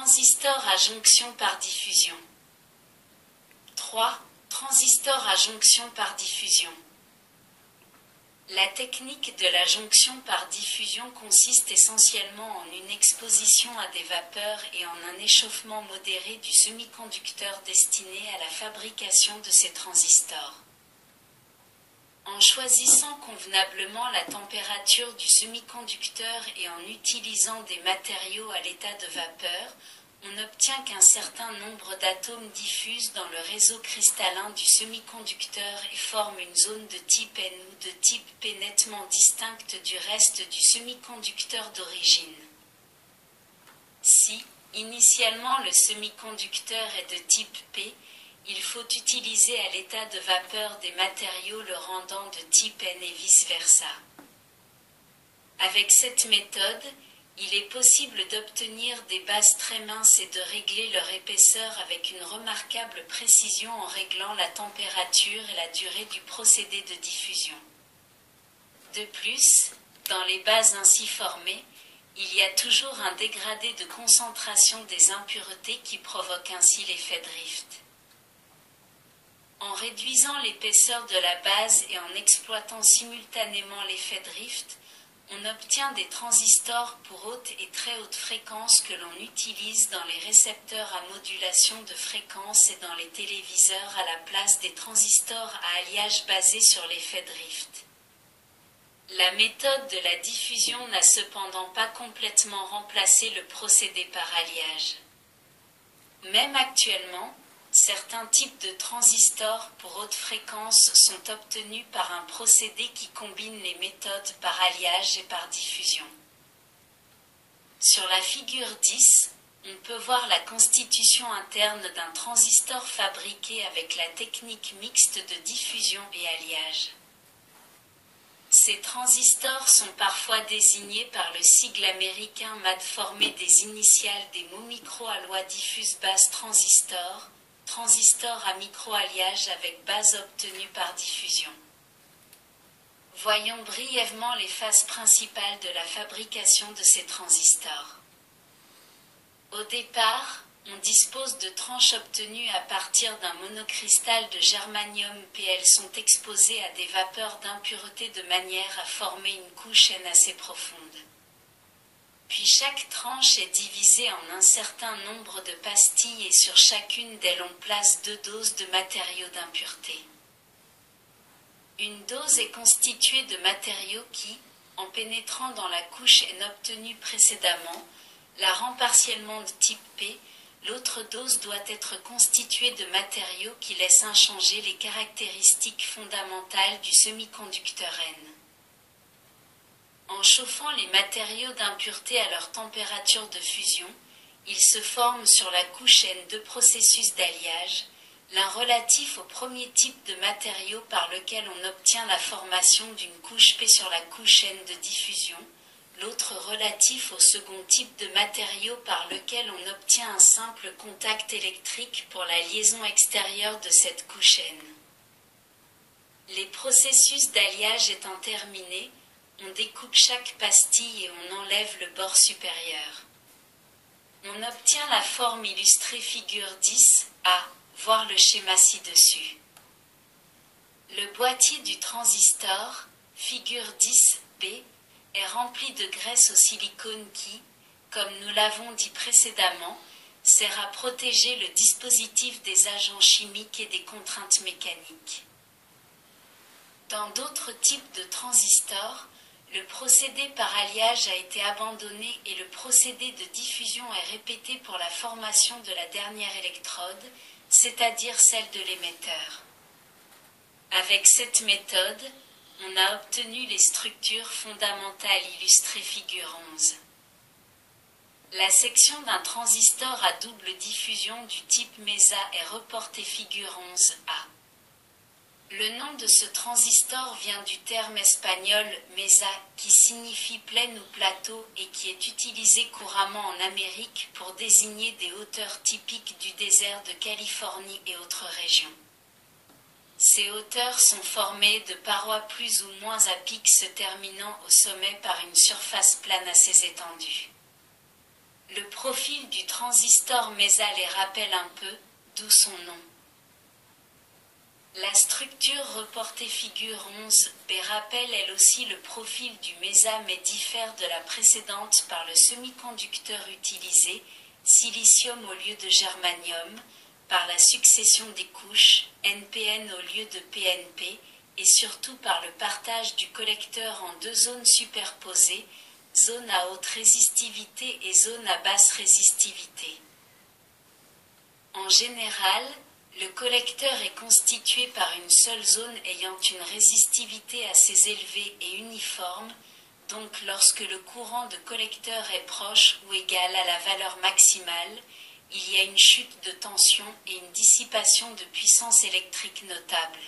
Transistor à jonction par diffusion. 3. Transistor à jonction par diffusion. La technique de la jonction par diffusion consiste essentiellement en une exposition à des vapeurs et en un échauffement modéré du semi-conducteur destiné à la fabrication de ces transistors. En choisissant convenablement la température du semi-conducteur et en utilisant des matériaux à l'état de vapeur, on obtient qu'un certain nombre d'atomes diffusent dans le réseau cristallin du semi-conducteur et forment une zone de type N ou de type P nettement distincte du reste du semi-conducteur d'origine. Si, initialement le semi-conducteur est de type P, il faut utiliser à l'état de vapeur des matériaux le rendant de type N et vice-versa. Avec cette méthode, il est possible d'obtenir des bases très minces et de régler leur épaisseur avec une remarquable précision en réglant la température et la durée du procédé de diffusion. De plus, dans les bases ainsi formées, il y a toujours un dégradé de concentration des impuretés qui provoque ainsi l'effet drift. En réduisant l'épaisseur de la base et en exploitant simultanément l'effet drift, on obtient des transistors pour haute et très haute fréquence que l'on utilise dans les récepteurs à modulation de fréquence et dans les téléviseurs à la place des transistors à alliage basés sur l'effet drift. La méthode de la diffusion n'a cependant pas complètement remplacé le procédé par alliage. Même actuellement, certains types de transistors pour haute fréquence sont obtenus par un procédé qui combine les méthodes par alliage et par diffusion. Sur la figure 10, on peut voir la constitution interne d'un transistor fabriqué avec la technique mixte de diffusion et alliage. Ces transistors sont parfois désignés par le sigle américain MAD formé des initiales des mots micro-alloy diffuse base transistor, transistor à micro-alliage avec base obtenue par diffusion. Voyons brièvement les phases principales de la fabrication de ces transistors. Au départ, on dispose de tranches obtenues à partir d'un monocristal de germanium P. Elles sont exposées à des vapeurs d'impureté de manière à former une couche N assez profonde. Puis chaque tranche est divisée en un certain nombre de pastilles et sur chacune d'elles on place 2 doses de matériaux d'impureté. Une dose est constituée de matériaux qui, en pénétrant dans la couche N obtenue précédemment, la rend partiellement de type P. L'autre dose doit être constituée de matériaux qui laissent inchangées les caractéristiques fondamentales du semi-conducteur N. En chauffant les matériaux d'impureté à leur température de fusion, ils se forment sur la couche N 2 processus d'alliage, l'un relatif au premier type de matériau par lequel on obtient la formation d'une couche P sur la couche N de diffusion, l'autre relatif au second type de matériau par lequel on obtient un simple contact électrique pour la liaison extérieure de cette couche N. Les processus d'alliage étant terminés, on découpe chaque pastille et on enlève le bord supérieur. On obtient la forme illustrée figure 10A, voir le schéma ci-dessus. Le boîtier du transistor, figure 10B, est rempli de graisse au silicone qui, comme nous l'avons dit précédemment, sert à protéger le dispositif des agents chimiques et des contraintes mécaniques. Dans d'autres types de transistors, le procédé par alliage a été abandonné et le procédé de diffusion est répété pour la formation de la dernière électrode, c'est-à-dire celle de l'émetteur. Avec cette méthode, on a obtenu les structures fondamentales illustrées figure 11. La section d'un transistor à double diffusion du type MESA est reportée figure 11A. Le nom de ce transistor vient du terme espagnol mesa qui signifie plaine ou plateau et qui est utilisé couramment en Amérique pour désigner des hauteurs typiques du désert de Californie et autres régions. Ces hauteurs sont formées de parois plus ou moins à pic se terminant au sommet par une surface plane assez étendue. Le profil du transistor MESA les rappelle un peu, d'où son nom. La structure reportée figure 11b rappelle elle aussi le profil du MESA mais diffère de la précédente par le semi-conducteur utilisé, silicium au lieu de germanium, par la succession des couches, NPN au lieu de PNP, et surtout par le partage du collecteur en deux zones superposées, zone à haute résistivité et zone à basse résistivité. En général, le collecteur est constitué par une seule zone ayant une résistivité assez élevée et uniforme, donc lorsque le courant de collecteur est proche ou égal à la valeur maximale, il y a une chute de tension et une dissipation de puissance électrique notable.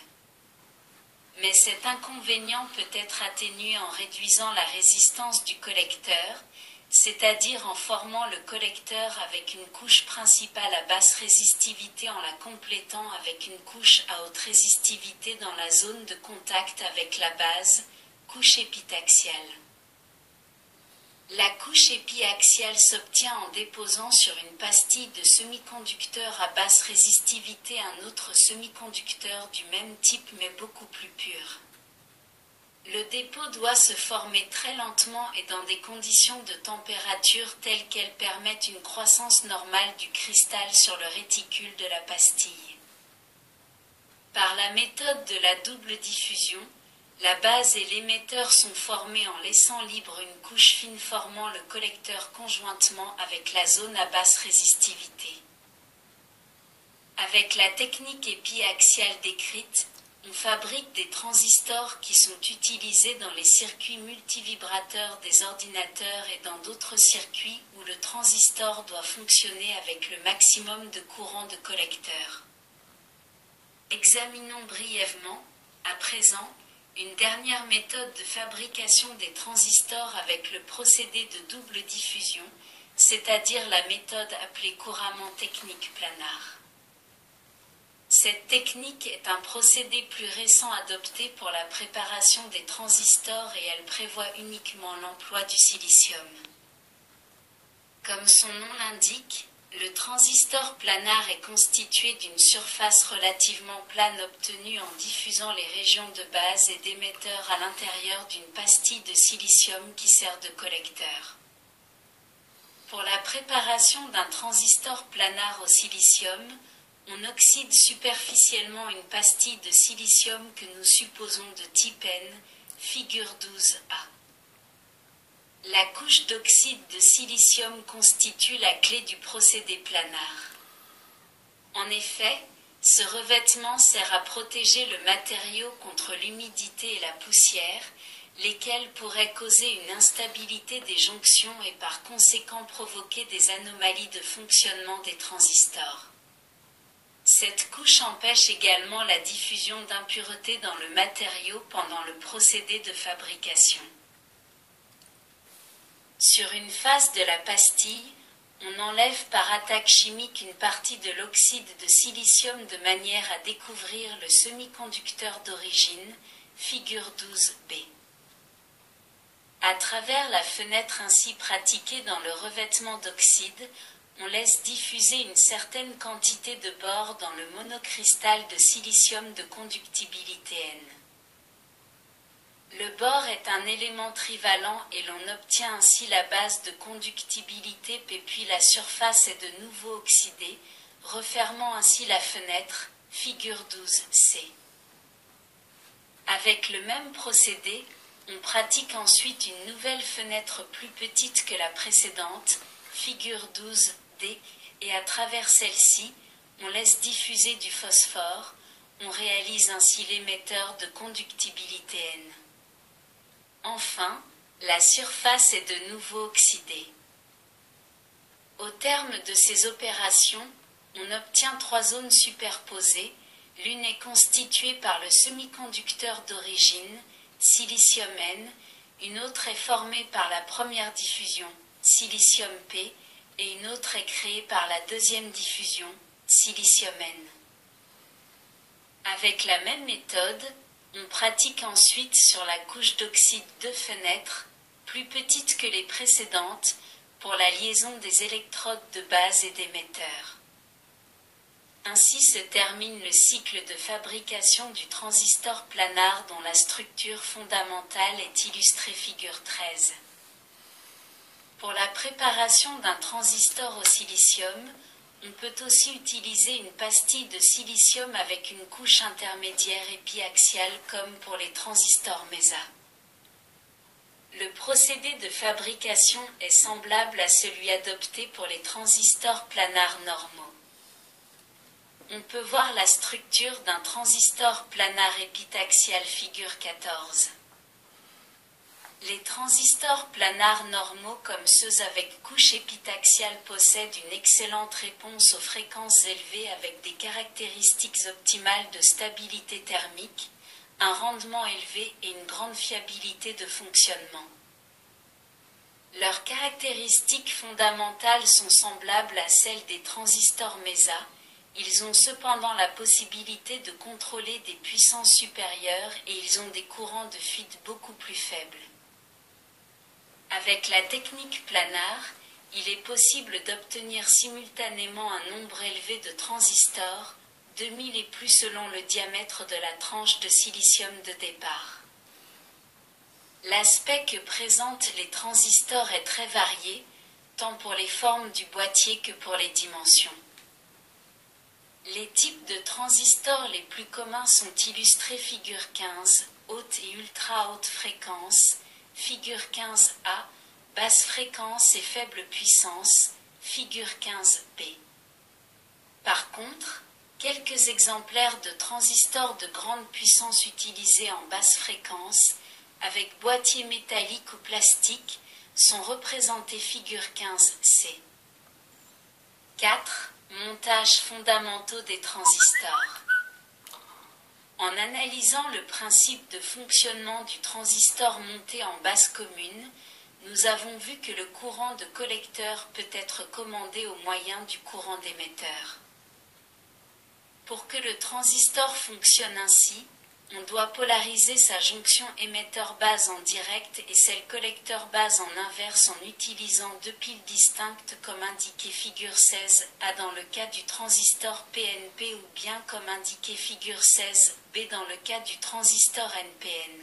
Mais cet inconvénient peut être atténué en réduisant la résistance du collecteur, c'est-à-dire en formant le collecteur avec une couche principale à basse résistivité en la complétant avec une couche à haute résistivité dans la zone de contact avec la base, couche épitaxiale. La couche épiaxiale s'obtient en déposant sur une pastille de semi-conducteur à basse résistivité un autre semi-conducteur du même type mais beaucoup plus pur. Le dépôt doit se former très lentement et dans des conditions de température telles qu'elles permettent une croissance normale du cristal sur le réticule de la pastille. Par la méthode de la double diffusion, la base et l'émetteur sont formés en laissant libre une couche fine formant le collecteur conjointement avec la zone à basse résistivité. Avec la technique épiaxiale décrite, on fabrique des transistors qui sont utilisés dans les circuits multivibrateurs des ordinateurs et dans d'autres circuits où le transistor doit fonctionner avec le maximum de courant de collecteur. Examinons brièvement, à présent, une dernière méthode de fabrication des transistors avec le procédé de double diffusion, c'est-à-dire la méthode appelée couramment technique planar. Cette technique est un procédé plus récent adopté pour la préparation des transistors et elle prévoit uniquement l'emploi du silicium. Comme son nom l'indique, le transistor planar est constitué d'une surface relativement plane obtenue en diffusant les régions de base et d'émetteur à l'intérieur d'une pastille de silicium qui sert de collecteur. Pour la préparation d'un transistor planar au silicium, on oxyde superficiellement une pastille de silicium que nous supposons de type N, figure 12A. La couche d'oxyde de silicium constitue la clé du procédé planar. En effet, ce revêtement sert à protéger le matériau contre l'humidité et la poussière, lesquelles pourraient causer une instabilité des jonctions et par conséquent provoquer des anomalies de fonctionnement des transistors. Cette couche empêche également la diffusion d'impuretés dans le matériau pendant le procédé de fabrication. Sur une face de la pastille, on enlève par attaque chimique une partie de l'oxyde de silicium de manière à découvrir le semi-conducteur d'origine, figure 12b. À travers la fenêtre ainsi pratiquée dans le revêtement d'oxyde, on laisse diffuser une certaine quantité de bore dans le monocristal de silicium de conductibilité N. Le bore est un élément trivalent et l'on obtient ainsi la base de conductibilité P puis la surface est de nouveau oxydée, refermant ainsi la fenêtre, figure 12C. Avec le même procédé, on pratique ensuite une nouvelle fenêtre plus petite que la précédente, figure 12D, et à travers celle-ci, on laisse diffuser du phosphore, on réalise ainsi l'émetteur de conductibilité N. Enfin, la surface est de nouveau oxydée. Au terme de ces opérations, on obtient trois zones superposées, l'une est constituée par le semi-conducteur d'origine, silicium N, une autre est formée par la première diffusion, silicium P, et une autre est créée par la deuxième diffusion, silicium N. Avec la même méthode, on pratique ensuite sur la couche d'oxyde deux fenêtres, plus petites que les précédentes, pour la liaison des électrodes de base et d'émetteurs. Ainsi se termine le cycle de fabrication du transistor planar dont la structure fondamentale est illustrée figure 13. Pour la préparation d'un transistor au silicium, on peut aussi utiliser une pastille de silicium avec une couche intermédiaire épiaxiale comme pour les transistors MESA. Le procédé de fabrication est semblable à celui adopté pour les transistors planars normaux. On peut voir la structure d'un transistor planar épitaxial figure 14. Les transistors planars normaux comme ceux avec couche épitaxiale possèdent une excellente réponse aux fréquences élevées avec des caractéristiques optimales de stabilité thermique, un rendement élevé et une grande fiabilité de fonctionnement. Leurs caractéristiques fondamentales sont semblables à celles des transistors MESA. Ils ont cependant la possibilité de contrôler des puissances supérieures et ils ont des courants de fuite beaucoup plus faibles. Avec la technique planar, il est possible d'obtenir simultanément un nombre élevé de transistors, 2000 et plus selon le diamètre de la tranche de silicium de départ. L'aspect que présentent les transistors est très varié, tant pour les formes du boîtier que pour les dimensions. Les types de transistors les plus communs sont illustrés figure 15, haute et ultra haute fréquence, figure 15A, basse fréquence et faible puissance, figure 15B. Par contre, quelques exemplaires de transistors de grande puissance utilisés en basse fréquence, avec boîtier métallique ou plastique, sont représentés figure 15C. 4. Montages fondamentaux des transistors. En analysant le principe de fonctionnement du transistor monté en base commune, nous avons vu que le courant de collecteur peut être commandé au moyen du courant d'émetteur. Pour que le transistor fonctionne ainsi, on doit polariser sa jonction émetteur-base en direct et celle collecteur-base en inverse en utilisant deux piles distinctes comme indiqué figure 16A dans le cas du transistor PNP ou bien comme indiqué figure 16B dans le cas du transistor NPN.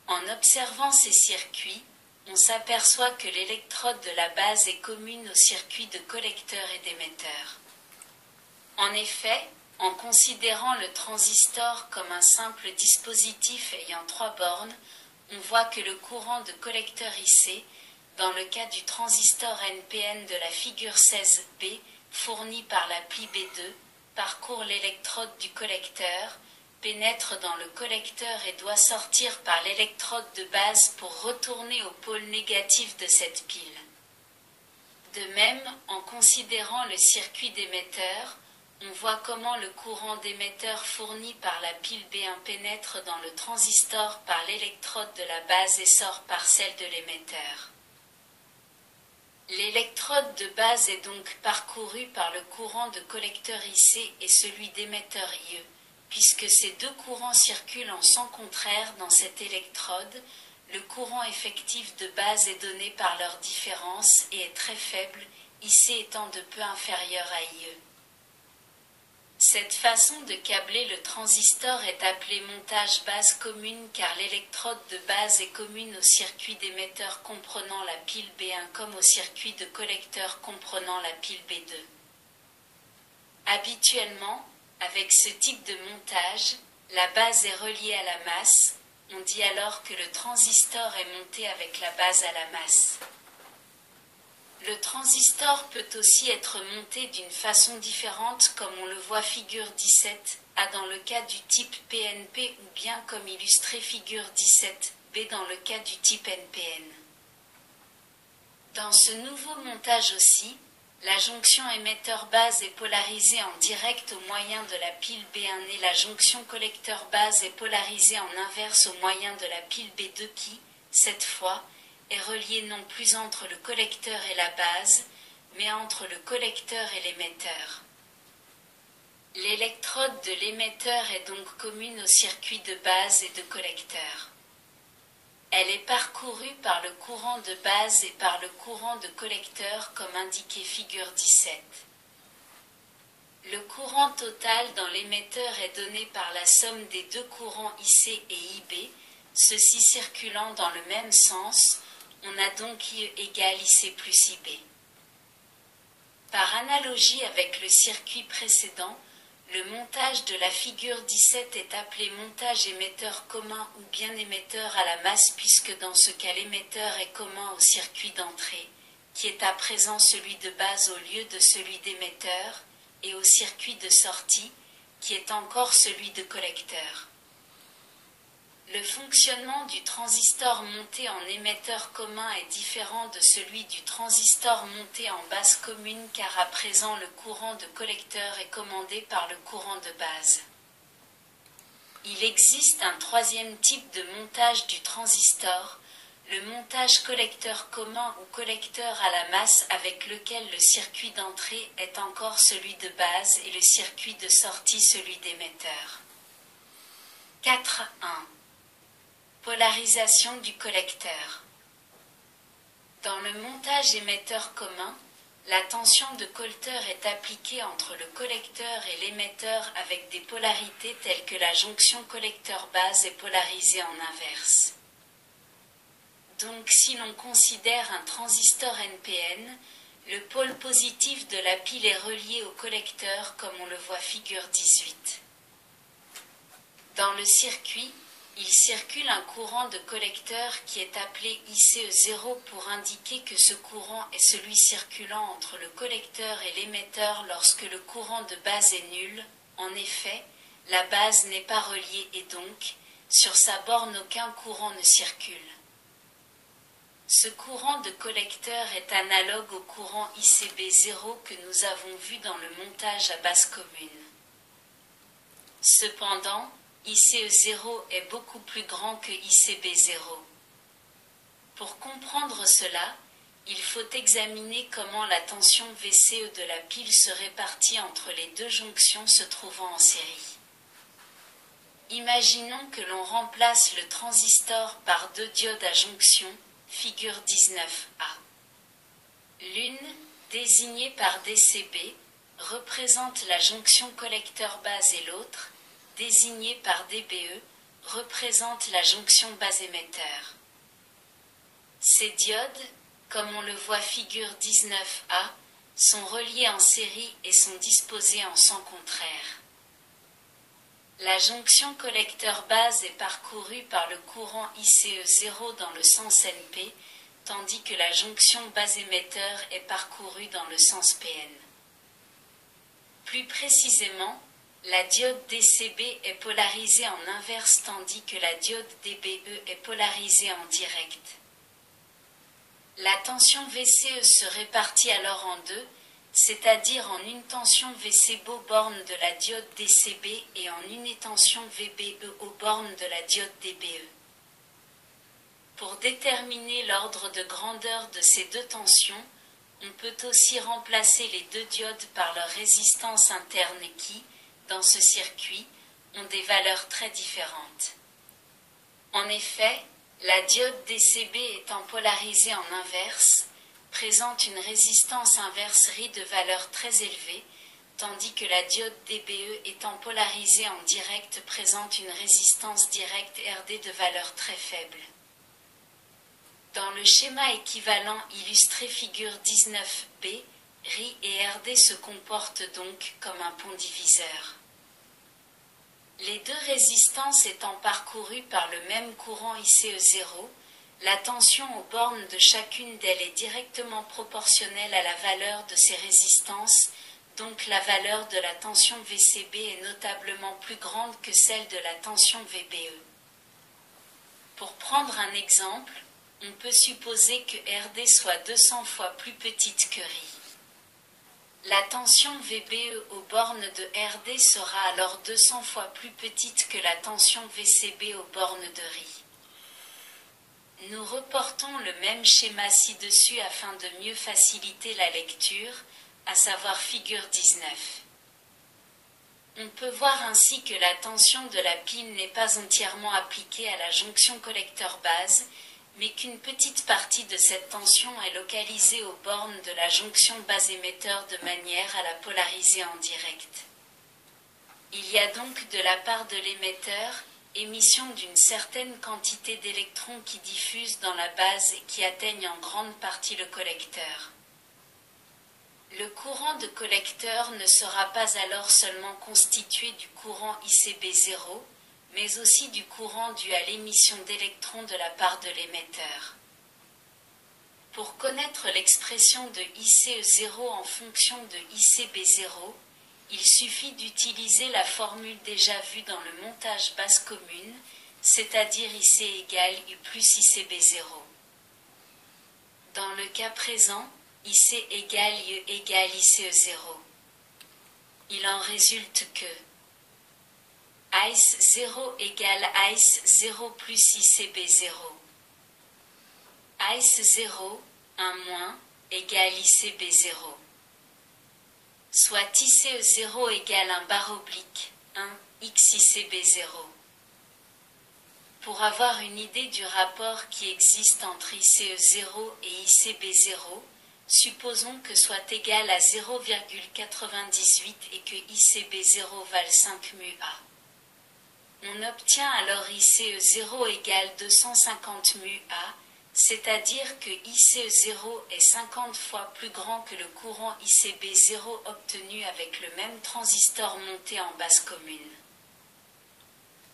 En observant ces circuits, on s'aperçoit que l'électrode de la base est commune aux circuits de collecteur et d'émetteur. En effet, en considérant le transistor comme un simple dispositif ayant trois bornes, on voit que le courant de collecteur IC, dans le cas du transistor NPN de la figure 16B, fourni par la pli B2, parcourt l'électrode du collecteur, pénètre dans le collecteur et doit sortir par l'électrode de base pour retourner au pôle négatif de cette pile. De même, en considérant le circuit d'émetteur, on voit comment le courant d'émetteur fourni par la pile B1 pénètre dans le transistor par l'électrode de la base et sort par celle de l'émetteur. L'électrode de base est donc parcourue par le courant de collecteur IC et celui d'émetteur IE. Puisque ces deux courants circulent en sens contraire dans cette électrode, le courant effectif de base est donné par leur différence et est très faible, IC étant de peu inférieur à IE. Cette façon de câbler le transistor est appelée montage base commune car l'électrode de base est commune au circuit d'émetteur comprenant la pile B1 comme au circuit de collecteur comprenant la pile B2. Habituellement, avec ce type de montage, la base est reliée à la masse, on dit alors que le transistor est monté avec la base à la masse. Le transistor peut aussi être monté d'une façon différente comme on le voit figure 17A dans le cas du type PNP ou bien comme illustré figure 17B dans le cas du type NPN. Dans ce nouveau montage aussi, la jonction émetteur-base est polarisée en direct au moyen de la pile B1 et la jonction collecteur-base est polarisée en inverse au moyen de la pile B2 qui, cette fois, est reliée non plus entre le collecteur et la base, mais entre le collecteur et l'émetteur. L'électrode de l'émetteur est donc commune au circuit de base et de collecteur. Elle est parcourue par le courant de base et par le courant de collecteur comme indiqué figure 17. Le courant total dans l'émetteur est donné par la somme des deux courants IC et IB, ceux-ci circulant dans le même sens. On a donc IE égale IC plus IB. Par analogie avec le circuit précédent, le montage de la figure 17 est appelé montage émetteur commun ou bien émetteur à la masse puisque dans ce cas l'émetteur est commun au circuit d'entrée, qui est à présent celui de base au lieu de celui d'émetteur, et au circuit de sortie, qui est encore celui de collecteur. Le fonctionnement du transistor monté en émetteur commun est différent de celui du transistor monté en base commune car à présent le courant de collecteur est commandé par le courant de base. Il existe un troisième type de montage du transistor, le montage collecteur commun ou collecteur à la masse avec lequel le circuit d'entrée est encore celui de base et le circuit de sortie celui d'émetteur. 4.1 Polarisation du collecteur. Dans le montage émetteur commun, la tension de Coulter est appliquée entre le collecteur et l'émetteur avec des polarités telles que la jonction collecteur-base est polarisée en inverse. Donc si l'on considère un transistor NPN, le pôle positif de la pile est relié au collecteur comme on le voit figure 18. Dans le circuit, il circule un courant de collecteur qui est appelé ICE0 pour indiquer que ce courant est celui circulant entre le collecteur et l'émetteur lorsque le courant de base est nul. En effet, la base n'est pas reliée et donc, sur sa borne aucun courant ne circule. Ce courant de collecteur est analogue au courant ICB0 que nous avons vu dans le montage à base commune. Cependant, ICE0 est beaucoup plus grand que ICB0. Pour comprendre cela, il faut examiner comment la tension VCE de la pile se répartit entre les deux jonctions se trouvant en série. Imaginons que l'on remplace le transistor par deux diodes à jonction, figure 19a. L'une, désignée par DCB, représente la jonction collecteur base et l'autre, désignée par DBE, représente la jonction base émetteur. Ces diodes, comme on le voit figure 19a, sont reliées en série et sont disposées en sens contraire. La jonction collecteur-base est parcourue par le courant ICE0 dans le sens NP, tandis que la jonction base-émetteur est parcourue dans le sens PN. Plus précisément, la diode DCB est polarisée en inverse tandis que la diode DBE est polarisée en direct. La tension VCE se répartit alors en deux, c'est-à-dire en une tension VCB aux bornes de la diode DCB et en une tension VBE aux bornes de la diode DBE. Pour déterminer l'ordre de grandeur de ces deux tensions, on peut aussi remplacer les deux diodes par leur résistance interne qui, dans ce circuit, ont des valeurs très différentes. En effet, la diode DCB étant polarisée en inverse, présente une résistance inverse RI de valeur très élevée, tandis que la diode DBE étant polarisée en direct présente une résistance directe RD de valeur très faible. Dans le schéma équivalent illustré figure 19b, RI et RD se comportent donc comme un pont diviseur. Les deux résistances étant parcourues par le même courant ICE0, la tension aux bornes de chacune d'elles est directement proportionnelle à la valeur de ces résistances, donc la valeur de la tension VCB est notablement plus grande que celle de la tension VBE. Pour prendre un exemple, on peut supposer que RD soit 200 fois plus petite que RI. La tension VBE aux bornes de RD sera alors 200 fois plus petite que la tension VCB aux bornes de RI. Nous reportons le même schéma ci-dessus afin de mieux faciliter la lecture, à savoir figure 19. On peut voir ainsi que la tension de la pile n'est pas entièrement appliquée à la jonction collecteur-base, mais qu'une petite partie de cette tension est localisée aux bornes de la jonction base-émetteur de manière à la polariser en direct. Il y a donc de la part de l'émetteur, émission d'une certaine quantité d'électrons qui diffusent dans la base et qui atteignent en grande partie le collecteur. Le courant de collecteur ne sera pas alors seulement constitué du courant ICB0, mais aussi du courant dû à l'émission d'électrons de la part de l'émetteur. Pour connaître l'expression de ICE0 en fonction de ICB0, il suffit d'utiliser la formule déjà vue dans le montage base commune, c'est-à-dire IC égale U plus ICB0. Dans le cas présent, IC égale U égale ICE0. Il en résulte que ICE0 égale ICE0 plus ICB0. ICE0, 1 moins, égale ICB0. Soit ICE0 égale un barre oblique, 1, x ICB0. Pour avoir une idée du rapport qui existe entre ICE0 et ICB0, supposons que soit égal à 0,98 et que ICB0 vale 5 mu A. On obtient alors ICE0 égale 250 mu A, c'est-à-dire que ICE0 est 50 fois plus grand que le courant ICB0 obtenu avec le même transistor monté en base commune.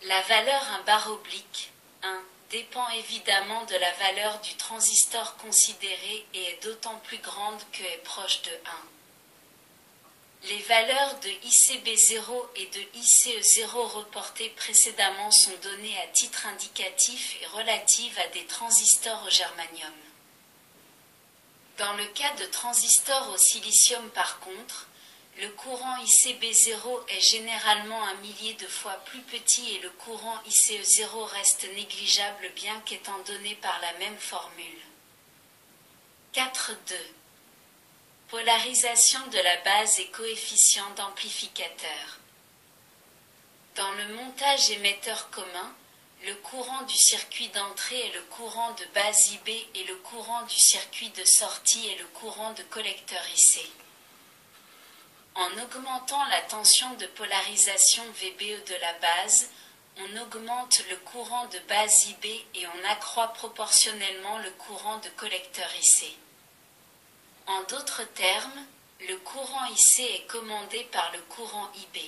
La valeur 1 barre oblique, 1, dépend évidemment de la valeur du transistor considéré et est d'autant plus grande que est proche de 1. Les valeurs de ICB0 et de ICE0 reportées précédemment sont données à titre indicatif et relatives à des transistors au germanium. Dans le cas de transistors au silicium par contre, le courant ICB0 est généralement un millier de fois plus petit et le courant ICE0 reste négligeable bien qu'étant donné par la même formule. 4.2. Polarisation de la base et coefficient d'amplificateur. Dans le montage émetteur commun, le courant du circuit d'entrée est le courant de base IB et le courant du circuit de sortie est le courant de collecteur IC. En augmentant la tension de polarisation VBE de la base, on augmente le courant de base IB et on accroît proportionnellement le courant de collecteur IC. En d'autres termes, le courant IC est commandé par le courant IB.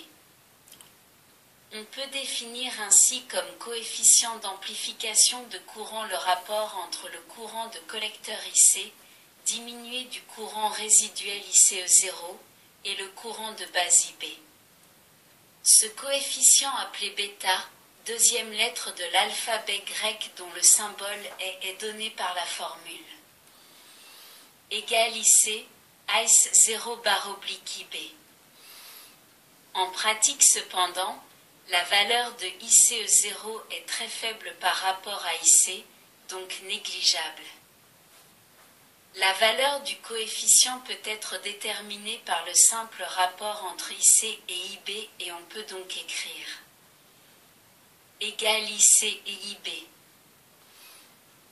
On peut définir ainsi comme coefficient d'amplification de courant le rapport entre le courant de collecteur IC, diminué du courant résiduel ICE0, et le courant de base IB. Ce coefficient appelé bêta, deuxième lettre de l'alphabet grec dont le symbole est donné par la formule. Égale IC, ICE0 barre oblique IB. En pratique cependant, la valeur de ICE0 est très faible par rapport à IC, donc négligeable. La valeur du coefficient peut être déterminée par le simple rapport entre IC et IB et on peut donc écrire égale IC et IB.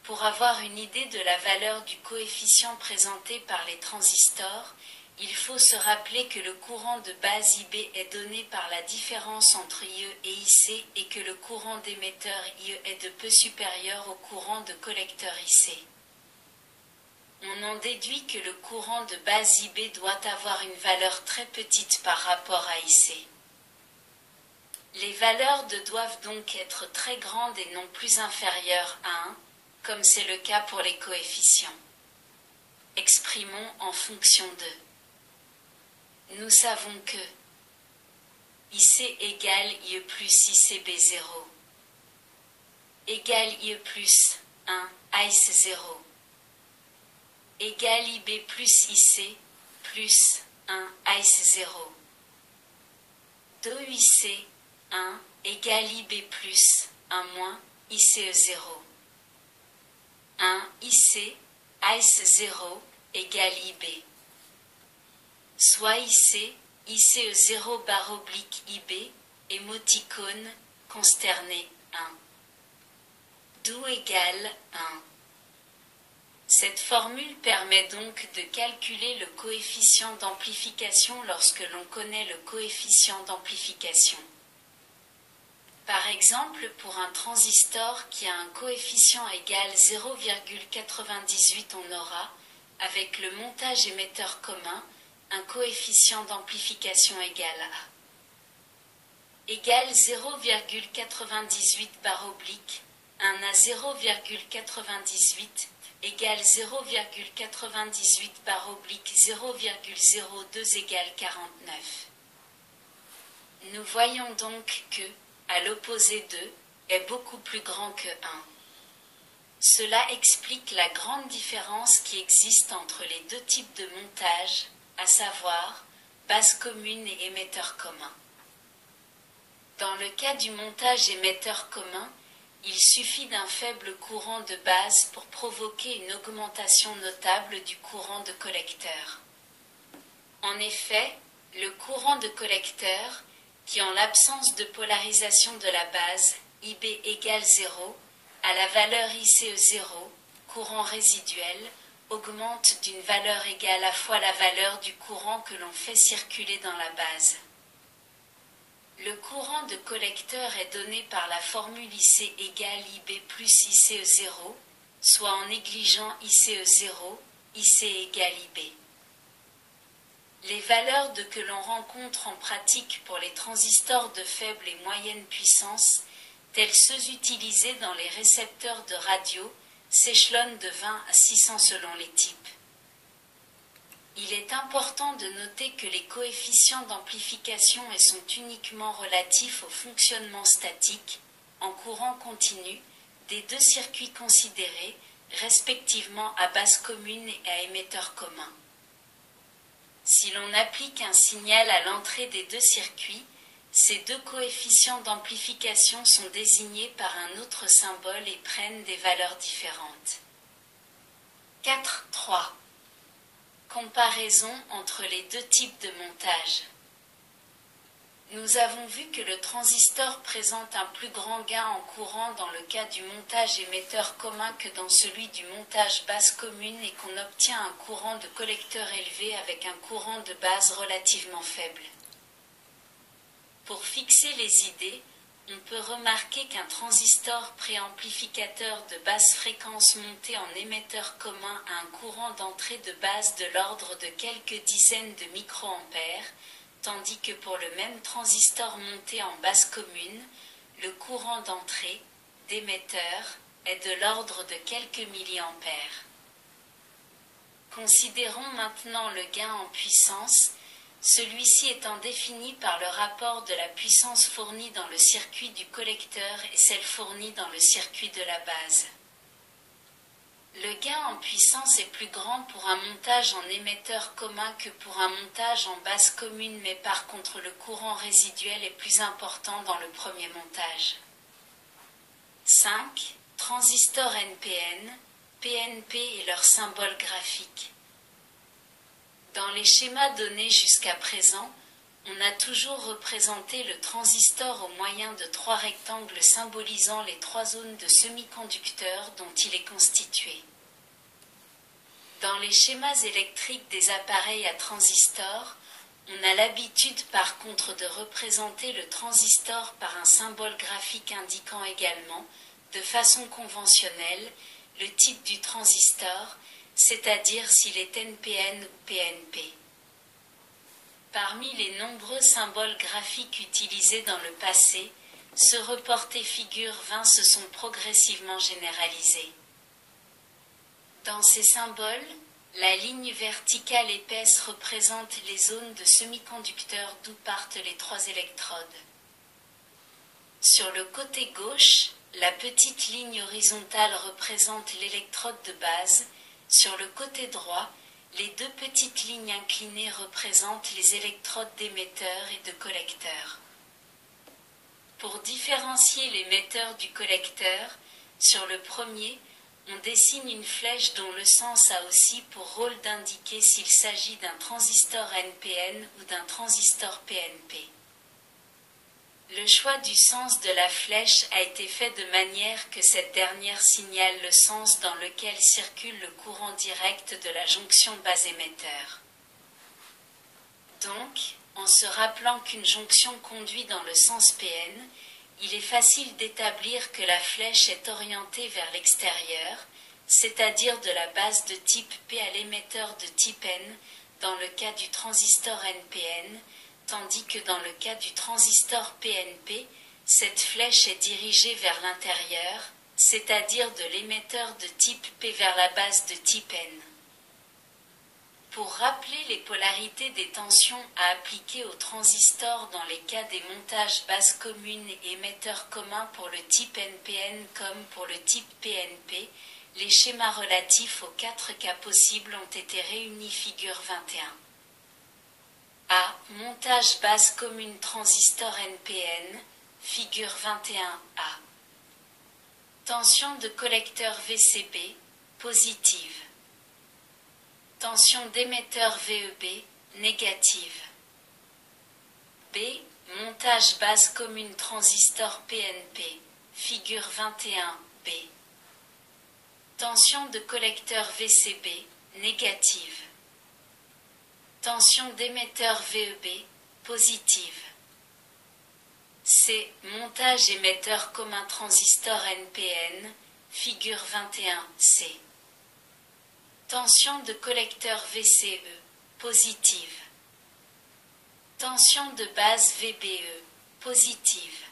Pour avoir une idée de la valeur du coefficient présenté par les transistors, il faut se rappeler que le courant de base IB est donné par la différence entre IE et IC et que le courant d'émetteur IE est de peu supérieur au courant de collecteur IC. On en déduit que le courant de base IB doit avoir une valeur très petite par rapport à IC. Les valeurs doivent donc être très grandes et non plus inférieures à 1, comme c'est le cas pour les coefficients. Exprimons en fonction de. Nous savons que IC égale IE plus ICB0 égale IE plus 1 ICE0 égale IB plus IC plus 1 ICE0. 2 IC 1 égale IB plus 1 moins ICE0. 1 IC ICE0 égale IB. Soit IC, ICE0/IB, émoticône, consterné, 1. Doux égale 1. Cette formule permet donc de calculer le coefficient d'amplification lorsque l'on connaît le coefficient d'amplification. Par exemple, pour un transistor qui a un coefficient égal 0,98, on aura, avec le montage émetteur commun, un coefficient d'amplification égal à égale 0,98 1 à 0,98 égale 0,98 0,02 égale 49. Nous voyons donc que, à l'opposé de, est beaucoup plus grand que 1. Cela explique la grande différence qui existe entre les deux types de montage, à savoir, base commune et émetteur commun. Dans le cas du montage émetteur commun, il suffit d'un faible courant de base pour provoquer une augmentation notable du courant de collecteur. En effet, le courant de collecteur, qui en l'absence de polarisation de la base, IB égale 0, à la valeur ICE0, courant résiduel, augmente d'une valeur égale à fois la valeur du courant que l'on fait circuler dans la base. Le courant de collecteur est donné par la formule IC égale IB plus ICE0, soit en négligeant ICE0, IC égale IB. Les valeurs que l'on rencontre en pratique pour les transistors de faible et moyenne puissance, tels ceux utilisés dans les récepteurs de radio, s'échelonnent de 20 à 600 selon les types. Il est important de noter que les coefficients d'amplification sont uniquement relatifs au fonctionnement statique, en courant continu, des deux circuits considérés, respectivement à base commune et à émetteur commun. Si l'on applique un signal à l'entrée des deux circuits, ces deux coefficients d'amplification sont désignés par un autre symbole et prennent des valeurs différentes. 4.3. Comparaison entre les deux types de montage. Nous avons vu que le transistor présente un plus grand gain en courant dans le cas du montage émetteur commun que dans celui du montage base commune et qu'on obtient un courant de collecteur élevé avec un courant de base relativement faible. Pour fixer les idées, on peut remarquer qu'un transistor préamplificateur de basse fréquence monté en émetteur commun a un courant d'entrée de base de l'ordre de quelques dizaines de microampères, tandis que pour le même transistor monté en base commune, le courant d'entrée, d'émetteur, est de l'ordre de quelques milliampères. Considérons maintenant le gain en puissance, celui-ci étant défini par le rapport de la puissance fournie dans le circuit du collecteur et celle fournie dans le circuit de la base. Le gain en puissance est plus grand pour un montage en émetteur commun que pour un montage en base commune, mais par contre le courant résiduel est plus important dans le premier montage. 5. Transistors NPN, PNP et leurs symboles graphiques. Dans les schémas donnés jusqu'à présent, on a toujours représenté le transistor au moyen de trois rectangles symbolisant les trois zones de semi-conducteurs dont il est constitué. Dans les schémas électriques des appareils à transistors, on a l'habitude par contre de représenter le transistor par un symbole graphique indiquant également, de façon conventionnelle, le type du transistor, c'est-à-dire s'il est NPN ou PNP. Parmi les nombreux symboles graphiques utilisés dans le passé, ceux reportés figure 20 se sont progressivement généralisés. Dans ces symboles, la ligne verticale épaisse représente les zones de semi-conducteurs d'où partent les trois électrodes. Sur le côté gauche, la petite ligne horizontale représente l'électrode de base. Sur le côté droit, les deux petites lignes inclinées représentent les électrodes d'émetteur et de collecteur. Pour différencier l'émetteur du collecteur, sur le premier, On dessine une flèche dont le sens a aussi pour rôle d'indiquer s'il s'agit d'un transistor NPN ou d'un transistor PNP. Le choix du sens de la flèche a été fait de manière que cette dernière signale le sens dans lequel circule le courant direct de la jonction base-émetteur. Donc, en se rappelant qu'une jonction conduit dans le sens PN, il est facile d'établir que la flèche est orientée vers l'extérieur, c'est-à-dire de la base de type P à l'émetteur de type N, dans le cas du transistor NPN, tandis que dans le cas du transistor PNP, cette flèche est dirigée vers l'intérieur, c'est-à-dire de l'émetteur de type P vers la base de type N. Pour rappeler les polarités des tensions à appliquer aux transistors dans les cas des montages bases communes et émetteurs communs pour le type NPN comme pour le type PNP, les schémas relatifs aux 4 cas possibles ont été réunis figure 21. A. Montage base commune transistor NPN, figure 21A. Tension de collecteur VCB, positive. Tension d'émetteur VEB, négative. B. Montage base commune transistor PNP, figure 21B. Tension de collecteur VCB, négative. Tension d'émetteur VEB, positive. C. Montage émetteur commun transistor NPN, figure 21C. Tension de collecteur VCE, positive. Tension de base VBE, positive.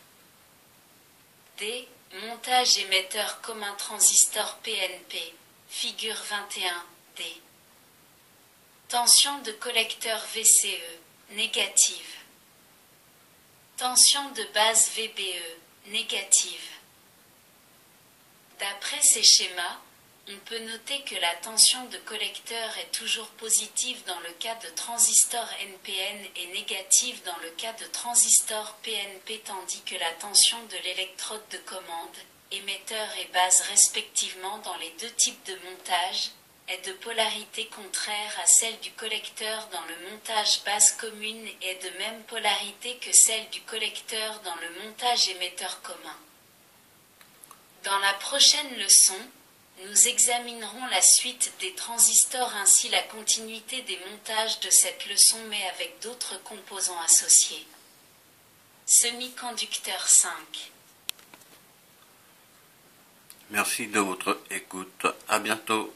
D. Montage émetteur commun transistor PNP, figure 21D. Tension de collecteur VCE, négative. Tension de base VBE, négative. D'après ces schémas, on peut noter que la tension de collecteur est toujours positive dans le cas de transistor NPN et négative dans le cas de transistor PNP tandis que la tension de l'électrode de commande, émetteur et base respectivement dans les deux types de montage, est de polarité contraire à celle du collecteur dans le montage base commune et de même polarité que celle du collecteur dans le montage émetteur commun. Dans la prochaine leçon, nous examinerons la suite des transistors ainsi la continuité des montages de cette leçon mais avec d'autres composants associés. Semi-conducteur 5. Merci de votre écoute. À bientôt.